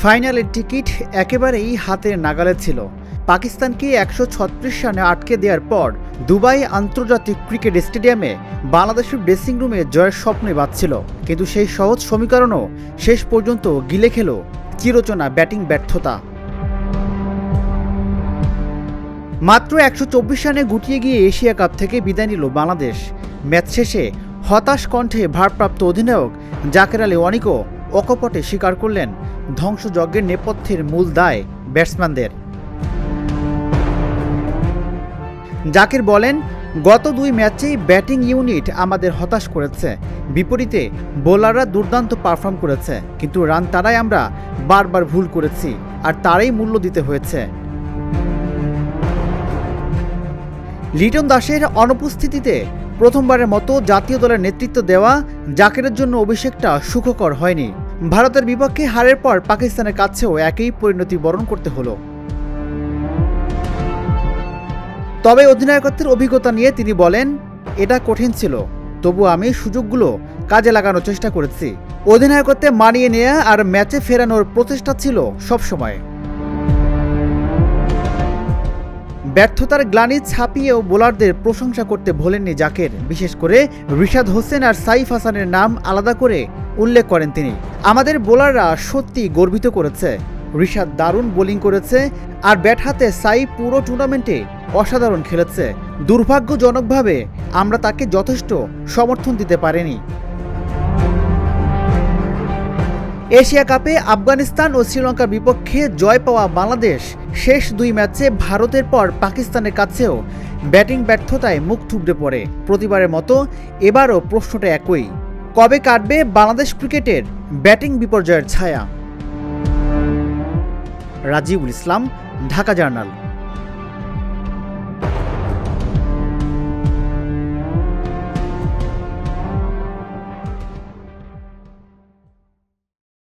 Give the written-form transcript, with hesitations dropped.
ফাইনালের টিকিট একেবারেই হাতের নাগালে ছিল। পাকিস্তানকে ১৩৬ রানে আটকে দেওয়ার পর দুবাই আন্তর্জাতিক ক্রিকেট স্টেডিয়ামে বাংলাদেশের ড্রেসিং রুমে জয়ের স্বপ্নই বাজছিল, কিন্তু সেই সহজ সমীকরণও শেষ পর্যন্ত গিলে খেল চিরচেনা ব্যাটিং ব্যর্থতা। মাত্র ১২৪ রানে গুটিয়ে গিয়ে এশিয়া কাপ থেকে বিদায় নিল বাংলাদেশ। ম্যাচ শেষে হতাশ কণ্ঠে ভারপ্রাপ্ত অধিনায়ক জাকের আলী অনিকও অকপটে স্বীকার করলেন ধ্বংসযজ্ঞের নেপথ্যের মূল দায় ব্যাটসম্যানদের। জাকের বলেন, গত দুই ম্যাচেই ব্যাটিং ইউনিট আমাদের হতাশ করেছে। বিপরীতে বোলাররা দুর্দান্ত পারফর্ম করেছে, কিন্তু রান তারাই আমরা বারবার ভুল করেছি, আর তারই মূল্য দিতে হয়েছে। লিটন দাসের অনুপস্থিতিতে প্রথমবারের মতো জাতীয় দলের নেতৃত্ব দেওয়া জাকেরের জন্য অভিষেকটা সুখকর হয়নি। ভারতের বিপক্ষে হারের পর পাকিস্তানের কাছেও একই পরিণতি বরণ করতে হলো। তবে অধিনায়কত্বের অভিজ্ঞতা নিয়ে তিনি বলেন, এটা কঠিন ছিল, তবু আমি সুযোগগুলো কাজে লাগানোর চেষ্টা করেছি। অধিনায়কত্বে মানিয়ে নেওয়া আর ম্যাচে ফেরানোর প্রচেষ্টা ছিল সবসময়। ব্যর্থতার গ্লানি ছাপিয়েও বোলারদের প্রশংসা করতে ভোলেননি জাকের। বিশেষ করে রিশাদ হোসেন আর সাইফ হাসানের নাম আলাদা করে উল্লেখ করেন তিনি। আমাদের বোলাররা সত্যি গর্বিত করেছে। রিশাদ দারুণ বোলিং করেছে, আর ব্যাট হাতে সাইফ পুরো টুর্নামেন্টে অসাধারণ খেলেছে। দুর্ভাগ্যজনকভাবে আমরা তাকে যথেষ্ট সমর্থন দিতে পারিনি। এশিয়া কাপে আফগানিস্তান ও শ্রীলঙ্কার বিপক্ষে জয় পাওয়া বাংলাদেশ শেষ দুই ম্যাচে ভারতের পর পাকিস্তানের কাছেও ব্যাটিং ব্যর্থতায় মুখ থুবড়ে পড়ে। প্রতিবারের মতো এবারও প্রশ্নটা একই, কবে কাটবে বাংলাদেশ ক্রিকেটের ব্যাটিং বিপর্যয়ের ছায়া? রাজিবুল ইসলাম, ঢাকা জার্নাল।